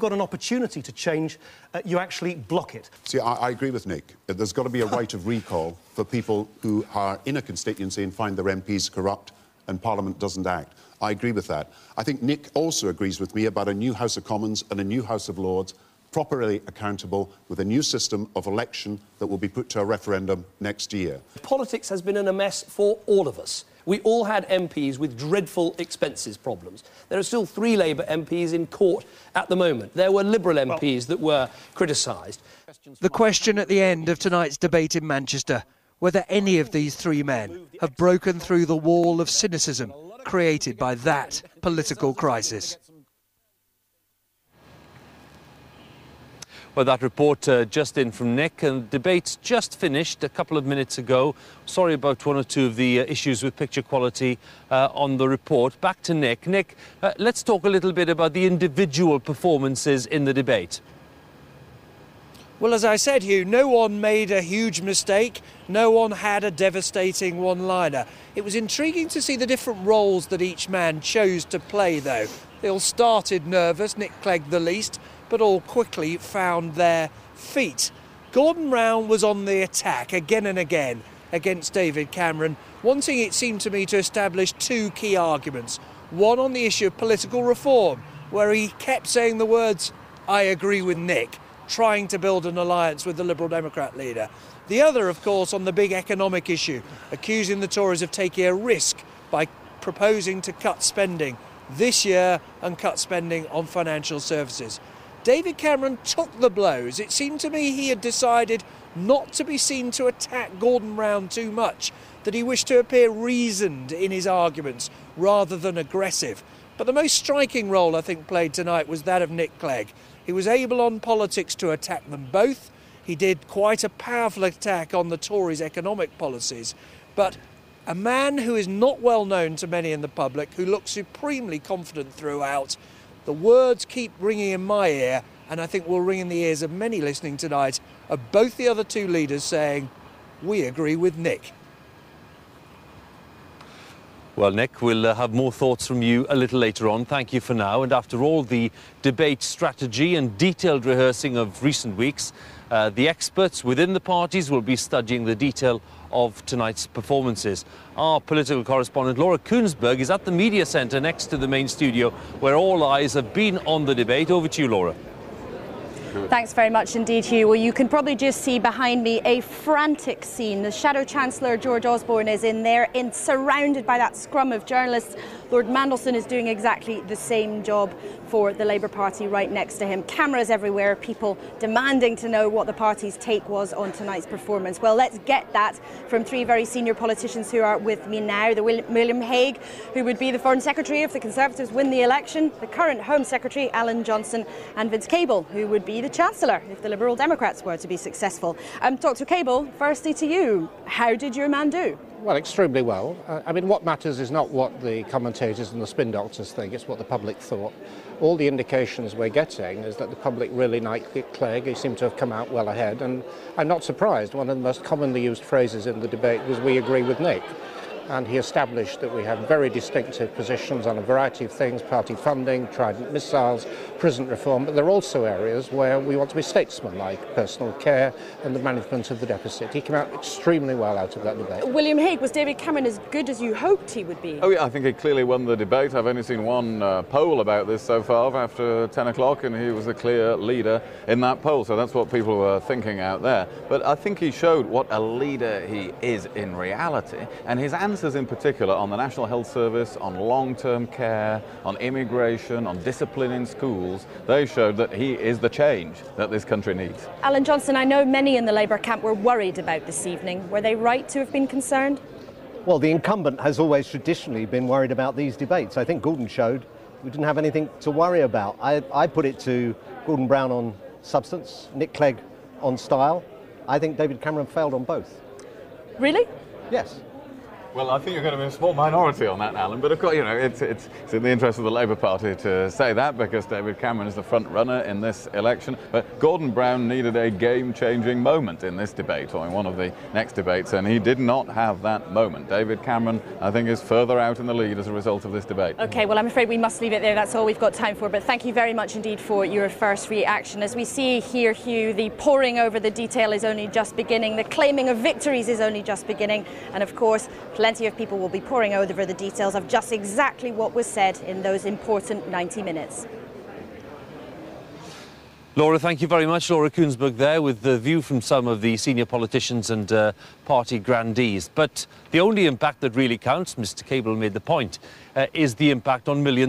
got an opportunity to change, you actually block it. See, I agree with Nick. There's got to be a right of recall for people who are in a constituency and find their MPs corrupt and Parliament doesn't act. I agree with that. I think Nick also agrees with me about a new House of Commons and a new House of Lords, properly accountable, with a new system of election that will be put to a referendum next year. Politics has been in a mess for all of us. We all had MPs with dreadful expenses problems. There are still 3 Labour MPs in court at the moment. There were Liberal MPs that were criticised. The question at the end of tonight's debate in Manchester, whether any of these 3 men have broken through the wall of cynicism created by that political crisis. Well, that report just in from Nick, and debate's just finished a couple of minutes ago. Sorry about one or two of the issues with picture quality on the report. Back to Nick. Nick, let's talk a little bit about the individual performances in the debate. Well, as I said, Hugh, no one made a huge mistake. No one had a devastating one-liner. It was intriguing to see the different roles that each man chose to play, though. They all started nervous, Nick Clegg the least, but all quickly found their feet. Gordon Brown was on the attack again and again against David Cameron, wanting, it seemed to me, to establish 2 key arguments. One on the issue of political reform, where he kept saying the words, "I agree with Nick," trying to build an alliance with the Liberal Democrat leader. The other, of course, on the big economic issue, accusing the Tories of taking a risk by proposing to cut spending this year and cut spending on financial services. David Cameron took the blows. It seemed to me he had decided not to be seen to attack Gordon Brown too much, that he wished to appear reasoned in his arguments rather than aggressive. But the most striking role I think played tonight was that of Nick Clegg. He was able on politics to attack them both. He did quite a powerful attack on the Tories' economic policies. But a man who is not well known to many in the public, who looks supremely confident throughout, the words keep ringing in my ear, and I think will ring in the ears of many listening tonight, of both the other 2 leaders saying, "We agree with Nick." Well, Nick, we'll have more thoughts from you a little later on. Thank you for now. And after all the debate strategy and detailed rehearsing of recent weeks, the experts within the parties will be studying the detail of tonight's performances. Our political correspondent Laura Koonsberg is at the media centre next to the main studio, where all eyes have been on the debate. Over to you, Laura. Thanks very much indeed, Hugh. Well, you can probably just see behind me a frantic scene. The Shadow Chancellor, George Osborne, is in there, surrounded by that scrum of journalists. Lord Mandelson is doing exactly the same job for the Labour Party right next to him. Cameras everywhere, people demanding to know what the party's take was on tonight's performance. Well, let's get that from 3 very senior politicians who are with me now. The William Hague, who would be the Foreign Secretary if the Conservatives win the election, the current Home Secretary, Alan Johnson, and Vince Cable, who would be the Chancellor if the Liberal Democrats were to be successful. Dr Cable, firstly to you, how did your man do? Well, extremely well. I mean, what matters is not what the commentators and the spin doctors think, it's what the public thought. All the indications we're getting is that the public really liked Clegg. He seemed to have come out well ahead, and I'm not surprised. One of the most commonly used phrases in the debate was, "We agree with Nick." And he established that we have very distinctive positions on a variety of things: party funding, Trident missiles, prison reform, but there are also areas where we want to be statesman-like, personal care and the management of the deficit. He came out extremely well out of that debate. William Hague, was David Cameron as good as you hoped he would be? Oh yeah, I think he clearly won the debate. I've only seen one poll about this so far after 10 o'clock, and he was the clear leader in that poll, so that's what people were thinking out there. But I think he showed what a leader he is in reality, and his answers in particular on the National Health Service, on long-term care, on immigration, on discipline in schools, they showed that he is the change that this country needs. Alan Johnson, I know many in the Labour camp were worried about this evening. Were they right to have been concerned? Well, the incumbent has always traditionally been worried about these debates. I think Gordon showed we didn't have anything to worry about. I put it to Gordon Brown on substance, Nick Clegg on style. I think David Cameron failed on both. Really? Yes. Well, I think you're going to be a small minority on that, Alan. But of course, you know, it's in the interest of the Labour Party to say that, because David Cameron is the front runner in this election. But Gordon Brown needed a game-changing moment in this debate, or in one of the next debates, and he did not have that moment. David Cameron, I think, is further out in the lead as a result of this debate. OK, well, I'm afraid we must leave it there. That's all we've got time for. But thank you very much indeed for your first reaction. As we see here, Hugh, the poring over the detail is only just beginning. The claiming of victories is only just beginning. And of course, plenty of people will be poring over the details of just exactly what was said in those important 90 minutes. Laura, thank you very much. Laura Koonsberg there with the view from some of the senior politicians and party grandees. But the only impact that really counts, Mr. Cable made the point, is the impact on millions.